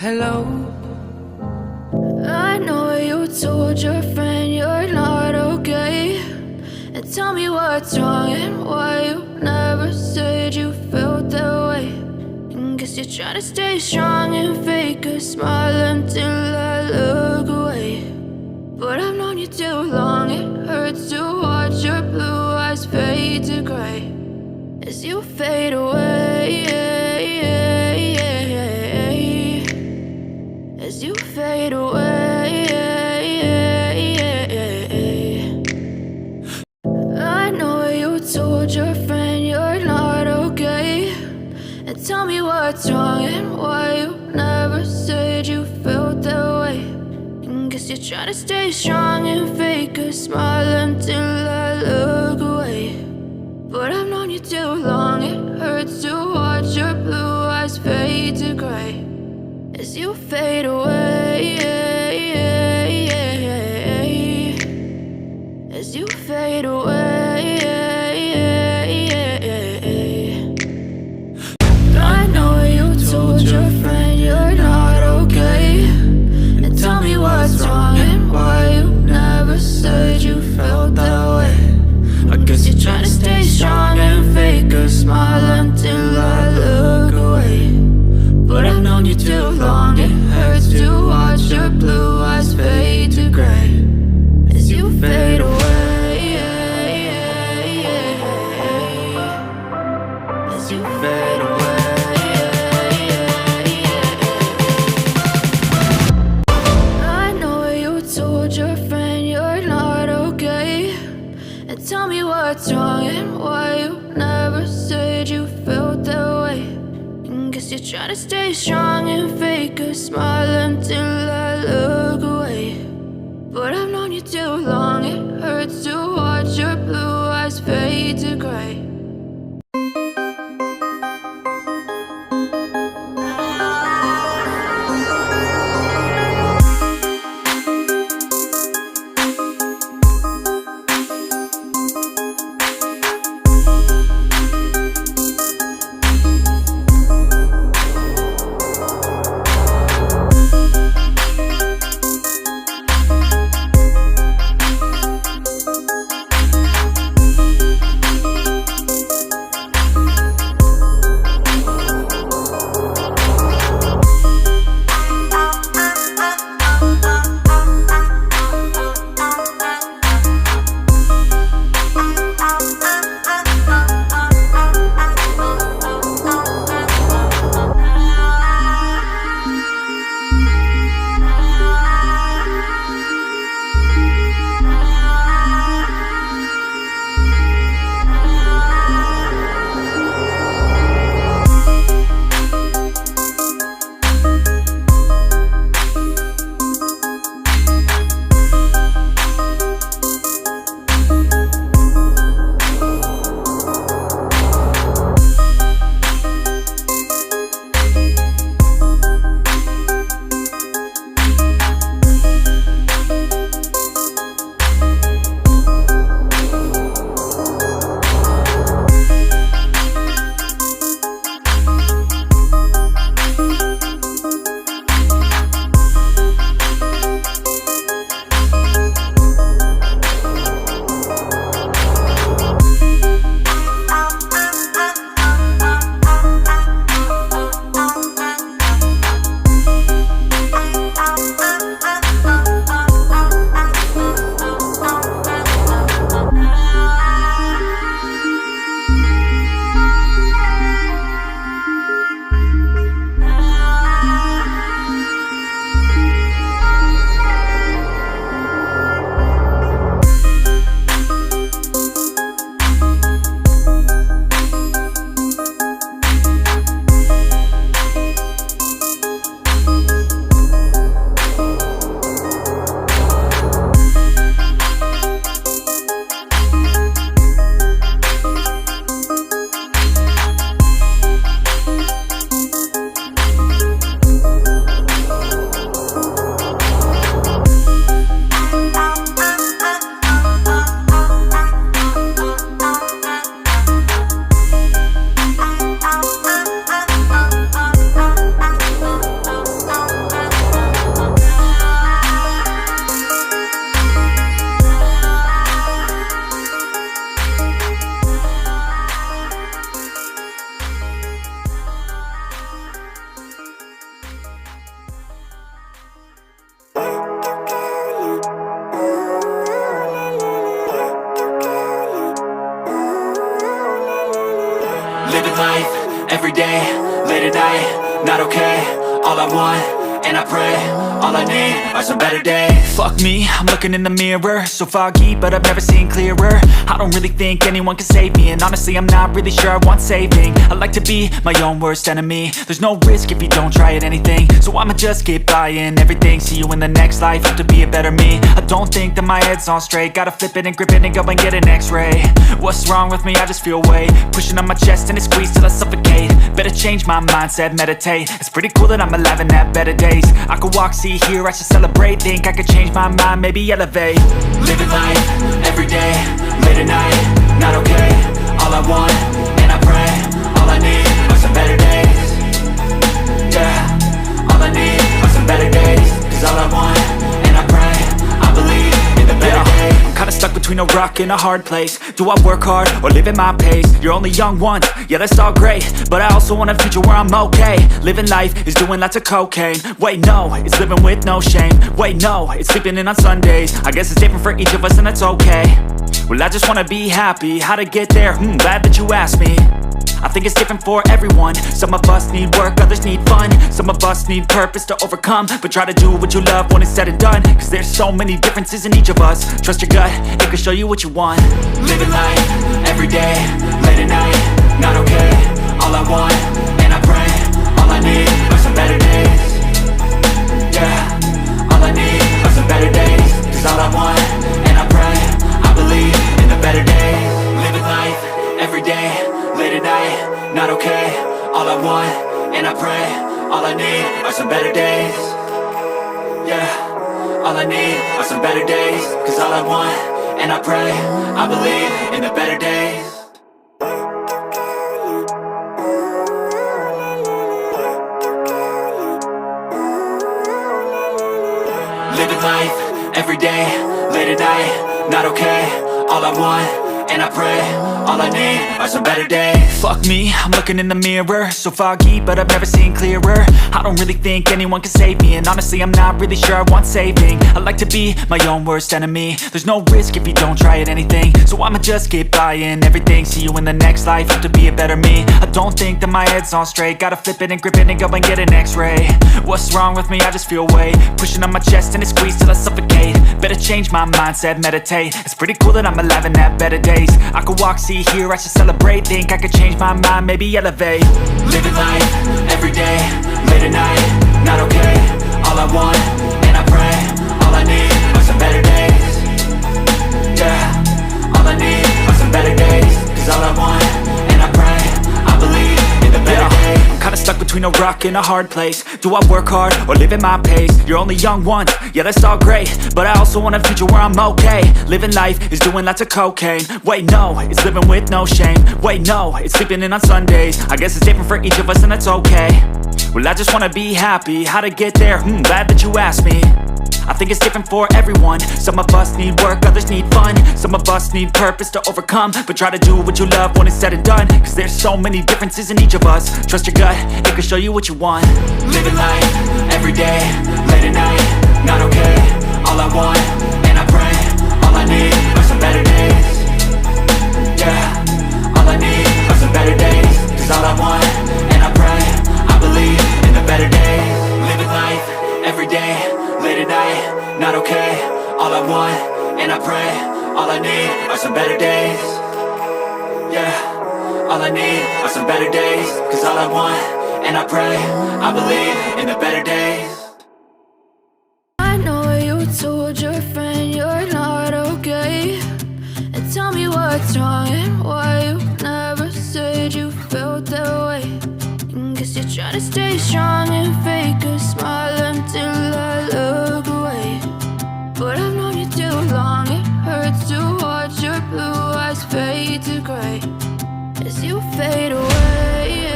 Hello. I know you told your friend you're not okay, and tell me what's wrong and why you never said you felt that way. And guess you're trying to stay strong and fake a smile until I look away. But I've known you too long, it hurts to watch your blue eyes fade to gray as you fade away, as you fade away. I know you told your friend you're not okay, and tell me what's wrong and why you never said you felt that way. And guess you're trying to stay strong and fake a smile until I look away. But I've known you too long, it hurts to watch your blue eyes fade to gray as you fade away, as you fade away. I know you told your friend you're not okay, and tell me what's wrong and why you never said you felt that way. I guess you're trying to stay strong and fake a smile until I look away. But I've known you too long, it hurts to watch your blue eyes fade to gray as you fade away, as you fade away. I know you told your friend you're not okay, and tell me what's wrong and why you never said you felt that way. And guess you're trying to stay strong and fake a smile until I look away. But I've known you too long, it hurts to watch your blue eyes fade to gray. day, late at night, not okay. All I want, and I pray, all I need are some better days. Fuck me, I'm looking in the mirror, so foggy, but I've never seen clearer. I don't really think anyone can save me, and honestly I'm not really sure I want saving. I like to be my own worst enemy. There's no risk if you don't try at anything, so I'ma just keep buying everything. See you in the next life, have to be a better me. I don't think that my head's on straight, gotta flip it and grip it and go and get an x-ray. What's wrong with me? I just feel weight pushing on my chest and it squeezes till I suffocate. Better change my mindset, meditate. It's pretty cool that I'm alive and have better days. I could walk, see, hear, I should celebrate. Think I could change my mind, maybe elevate. Living life, everyday, late at night, not okay. All I want, and I pray, all I need are some better days. Yeah, all I need are some better days. Cause all I want, and I pray, I believe in the better days. I'm kinda stuck between a rock and a hard place. Do I work hard or live at my pace? You're only young once, yeah that's all great, but I also want a future where I'm okay. Living life is doing lots of cocaine. Wait no, it's living with no shame. Wait no, it's sleeping in on Sundays. I guess it's different for each of us and that's okay. Well I just wanna be happy, how to get there? Glad that you asked me. I think it's different for everyone. Some of us need work, others need fun. Some of us need purpose to overcome. But try to do what you love when it's said and done. Cause there's so many differences in each of us. Trust your gut, it can show you what you want. Living life, everyday, late at night, not okay. All I want, and I pray, all I need are some better days. Yeah, all I need are some better days. Cause all I want, and I pray, I believe in the better days. Living life, everyday, late at night, not okay. All I want, and I pray, all I need are some better days. Yeah, all I need are some better days. Cause all I want, and I pray, I believe in the better days. Living life, everyday, late at night, not okay. All I want, and I pray, all I need are some better days. Fuck me, I'm looking in the mirror, so foggy, but I've never seen clearer. I don't really think anyone can save me, and honestly I'm not really sure I want saving. I like to be my own worst enemy. There's no risk if you don't try at anything, so I'ma just keep buying everything. See you in the next life, have to be a better me. I don't think that my head's on straight, gotta flip it and grip it and go and get an x-ray. What's wrong with me? I just feel weight pushing on my chest and it squeezes till I suffocate. Better change my mindset, meditate. It's pretty cool that I'm alive and have better days. I could walk, see, hear, I should celebrate. Think I could change my mind, maybe elevate. Living life, everyday, late at night, not okay. All I want, and I pray, all I need are some better days. Yeah, all I need are some better days. Cause all I want, and I pray, I believe in the better days. I'm kinda stuck between a rock and a hard place. Do I work hard or live at my pace? You're only young once, yeah that's all great, but I also want a future where I'm okay. Living life is doing lots of cocaine. Wait no, it's living with no shame. Wait no, it's sleeping in on Sundays. I guess it's different for each of us and that's okay. Well I just wanna be happy, how to get there? Glad that you asked me. I think it's different for everyone. Some of us need work, others need fun. Some of us need purpose to overcome. But try to do what you love when it's said and done. Cause there's so many differences in each of us. Trust your gut, it can show you what you want. Living life, everyday, late at night, not okay. All I want, and I pray, all I need are some better days. Yeah, all I need are some better days. Cause all I want, and I pray, I believe in the better days. Living life, everyday, late at night, not okay. All I want, and I pray, all I need are some better days. Yeah, all I need are some better days. Cause all I want, and I pray, I believe in the better days. I know you told your friend you're not okay, and tell me what's wrong and why you never said you felt that way. Guess you're trying to stay strong and fake a smile until I look away. But I've known you too long, it hurts to watch your blue eyes fade to gray as you fade away,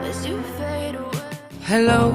as you fade away. Hello,